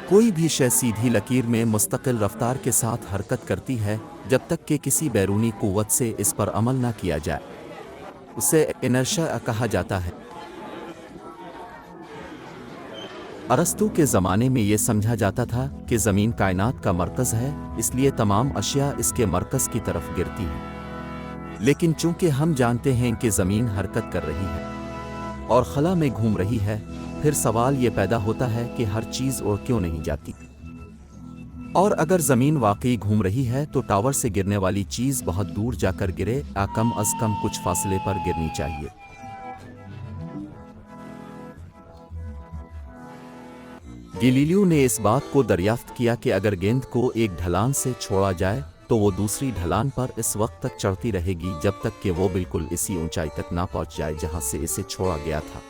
कोई भी शय सीधी लकीर में मुस्तकिल रफ्तार के साथ हरकत करती है जब तक कि किसी बैरूनी कुव्वत से इस पर अमल ना किया जाए। उसे इनर्शिया कहा जाता है। अरस्तू के ज़माने में ये समझा जाता था कि ज़मीन कायनात का मरकज़ है, इसलिए तमाम अशिया इसके मरकज़ की तरफ गिरती हैं। लेकिन चूंकि हम जानते हैं कि ज़मीन हरकत कर रही है और खला में घूम रही है, फिर सवाल ये पैदा होता है कि हर चीज़ और क्यों नहीं जाती। और अगर ज़मीन वाकई घूम रही है तो टावर से गिरने वाली चीज़ बहुत दूर जाकर गिरे या कम अज़ कम कुछ फासले पर गिरनी चाहिए। गैलीलियो ने इस बात को दरियाफ्त किया कि अगर गेंद को एक ढलान से छोड़ा जाए तो वो दूसरी ढलान पर इस वक्त तक चढ़ती रहेगी जब तक कि वो बिल्कुल इसी ऊंचाई तक ना पहुंच जाए जहां से इसे छोड़ा गया था।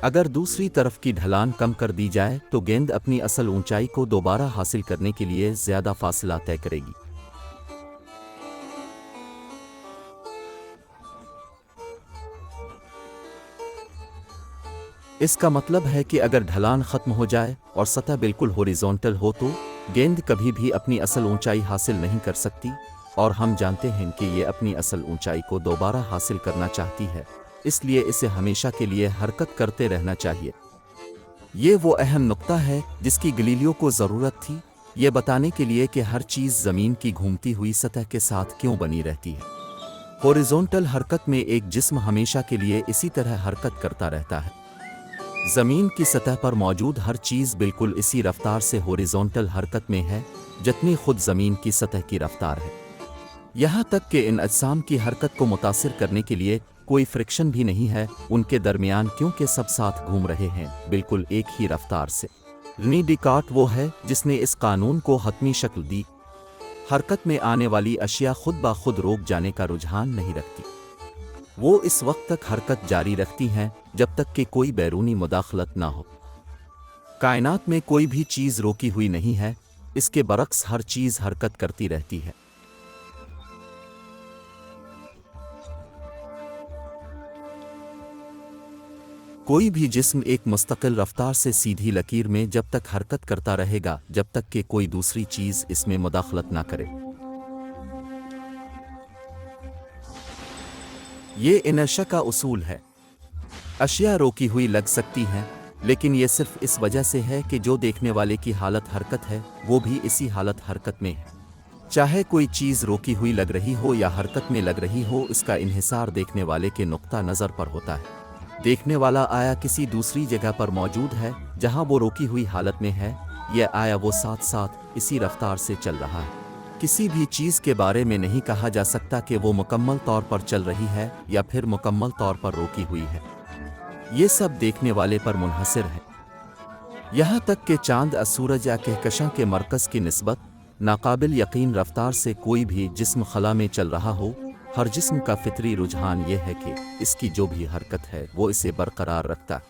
अगर दूसरी तरफ की ढलान कम कर दी जाए तो गेंद अपनी असल ऊंचाई को दोबारा हासिल करने के लिए ज्यादा फासला तय करेगी। इसका मतलब है कि अगर ढलान खत्म हो जाए और सतह बिल्कुल हॉरिजॉन्टल हो तो गेंद कभी भी अपनी असल ऊंचाई हासिल नहीं कर सकती, और हम जानते हैं कि ये अपनी असल ऊंचाई को दोबारा हासिल करना चाहती है, इसलिए इसे हमेशा के लिए हरकत करते रहना चाहिए। ये वो अहम नुक्ता है जिसकी गैलीलियो को ज़रूरत थी, ये बताने के लिए कि हर चीज़ ज़मीन की घूमती हुई सतह के साथ क्यों बनी रहती है। हॉरिजॉन्टल हरकत में एक जिस्म हमेशा के लिए इसी तरह हरकत करता रहता है। ज़मीन की सतह पर मौजूद हर चीज़ बिल्कुल इसी रफ्तार से हॉरिजॉन्टल हरकत में है जितनी खुद ज़मीन की सतह की रफ्तार है। यहाँ तक कि इन अजसाम की हरकत को मुतासिर करने के लिए कोई फ्रिक्शन भी नहीं है उनके दरमियान, क्योंकि सब साथ घूम रहे हैं बिल्कुल एक ही रफ्तार से। रेने डेकार्ट वो है जिसने इस कानून को हतमी शक्ल दी। हरकत में आने वाली अशिया खुद ब खुद रोक जाने का रुझान नहीं रखती, वो इस वक्त तक हरकत जारी रखती हैं जब तक कि कोई बैरूनी मुदाखलत ना हो। कायनात में कोई भी चीज़ रोकी हुई नहीं है, इसके बरक्स हर चीज़ हरकत करती रहती है। कोई भी जिस्म एक मुस्तकिल रफ्तार से सीधी लकीर में जब तक हरकत करता रहेगा जब तक कि कोई दूसरी चीज़ इसमें मुदाखलत ना करे। ये इनर्शिया का उसूल है। अशिया रोकी हुई लग सकती हैं, लेकिन ये सिर्फ इस वजह से है कि जो देखने वाले की हालत हरकत है वो भी इसी हालत हरकत में है। चाहे कोई चीज़ रोकी हुई लग रही हो या हरकत में लग रही हो, इसका इन्हिसार देखने वाले के नुक्ता नज़र पर होता है। देखने वाला आया किसी दूसरी जगह पर मौजूद है जहां वो रोकी हुई हालत में है, यह आया वो साथ साथ इसी रफ्तार से चल रहा है। किसी भी चीज़ के बारे में नहीं कहा जा सकता कि वो मुकम्मल तौर पर चल रही है या फिर मुकम्मल तौर पर रोकी हुई है। ये सब देखने वाले पर मुनहसर है। यहाँ तक कि चांद या सूरज या कहकशां के मरकज़ की निस्बत नाकाबिल यकीन रफ्तार से कोई भी जिस्म खला में चल रहा हो, हर जिस्म का फितरी रुझान ये है कि इसकी जो भी हरकत है वो इसे बरकरार रखता।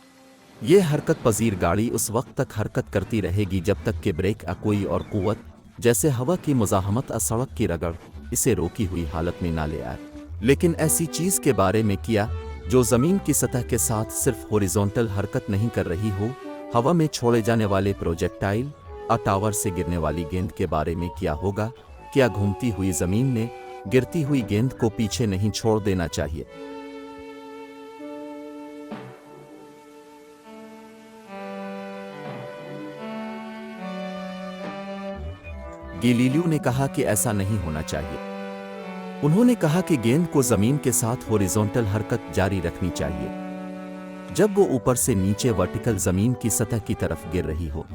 ये हरकत पजीर गाड़ी उस वक्त तक हरकत करती रहेगी जब तक कि ब्रेक या कोई और कुव्वत, जैसे हवा की मुज़ाहमत या सड़क की रगड़, इसे रोकी हुई हालत में ना ले आए। लेकिन ऐसी चीज़ के बारे में किया जो ज़मीन की सतह के साथ सिर्फ हॉरिजॉन्टल हरकत नहीं कर रही हो, हवा में छोड़े जाने वाले प्रोजेक्टाइल या टावर से गिरने वाली गेंद के बारे में क्या होगा? क्या घूमती हुई ज़मीन ने गिरती हुई गेंद को पीछे नहीं छोड़ देना चाहिए? गैलीलियो ने कहा कि ऐसा नहीं होना चाहिए। उन्होंने कहा कि गेंद को ज़मीन के साथ हॉरिजॉन्टल हरकत जारी रखनी चाहिए जब वो ऊपर से नीचे वर्टिकल ज़मीन की सतह की तरफ गिर रही हो।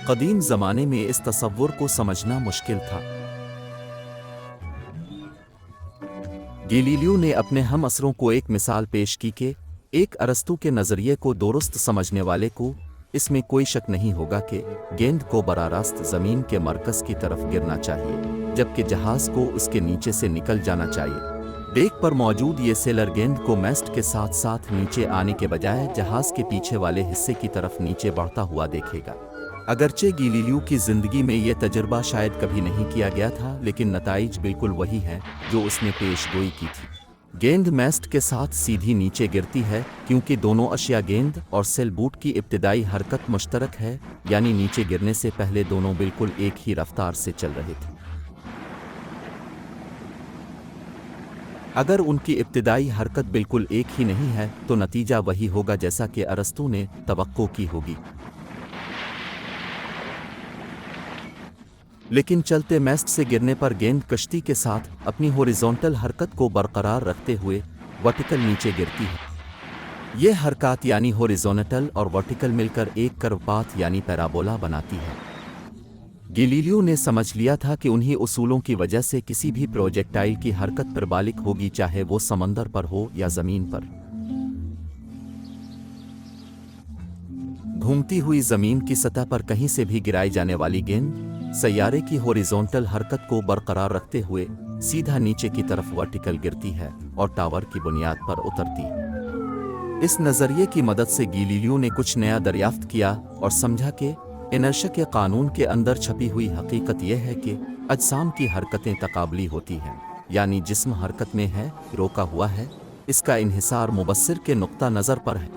कदीम ज़माने में इस तसव्वुर को समझना मुश्किल था। गैलीलियो ने अपने हम असरों को एक मिसाल पेश की कि एक अरस्तू के नज़रिए को दुरुस्त समझने वाले को इसमें कोई शक नहीं होगा कि गेंद को बरारास्त ज़मीन के मरकज़ की तरफ गिरना चाहिए, जबकि जहाज़ को उसके नीचे से निकल जाना चाहिए। डेक पर मौजूद ये सेलर गेंद को मैस्ट के साथ साथ नीचे आने के बजाय जहाज़ के पीछे वाले हिस्से की तरफ नीचे बढ़ता हुआ देखेगा। اگرچہ گیلیلیو کی زندگی میں یہ تجربہ شاید کبھی نہیں کیا گیا تھا، لیکن نتائج بالکل وہی ہیں جو اس نے پیش گوئی کی تھی۔ گیند میسٹ کے ساتھ سیدھی نیچے گرتی ہے کیونکہ دونوں اشیاء گیند اور سیل بوٹ کی ابتدائی حرکت مشترک ہے، یعنی نیچے گرنے سے پہلے دونوں بالکل ایک ہی رفتار سے چل رہے تھے۔ اگر ان کی ابتدائی حرکت بالکل ایک ہی نہیں ہے تو نتیجہ وہی ہوگا جیسا کہ ارسطو نے توقع کی ہوگی۔ لیکن چلتے میسٹ سے گرنے پر گیند کشتی کے ساتھ اپنی ہاریزونٹل حرکت کو برقرار رکھتے ہوئے ورٹیکل نیچے گرتی ہے۔ یہ حرکات یعنی ہاریزونٹل اور ورٹیکل مل کر ایک کرو پاتھ یعنی پیرابولا بناتی ہے۔ گیلیلیو نے سمجھ لیا تھا کہ انہی اصولوں کی وجہ سے کسی بھی پروجیکٹائل کی حرکت پربالک ہوگی، چاہے وہ سمندر پر ہو یا زمین پر۔ گھومتی ہوئی زمین کی سطح پر کہیں سے بھی گرائی جانے والی گیند سیارے کی ہاریزونٹل حرکت کو برقرار رکھتے ہوئے سیدھا نیچے کی طرف ورٹیکل گرتی ہے اور ٹاور کی بنیاد پر اترتی ہے۔ اس نظریے کی مدد سے گیلیلیو نے کچھ نیا دریافت کیا اور سمجھا کہ انرشیا کے قانون کے اندر چھپی ہوئی حقیقت یہ ہے کہ اجسام کی حرکتیں تقابلی ہوتی ہیں، یعنی جسم حرکت میں ہے، روکا ہوا ہے، اس کا انحصار مبصر کے نقطہ نظر پر ہے۔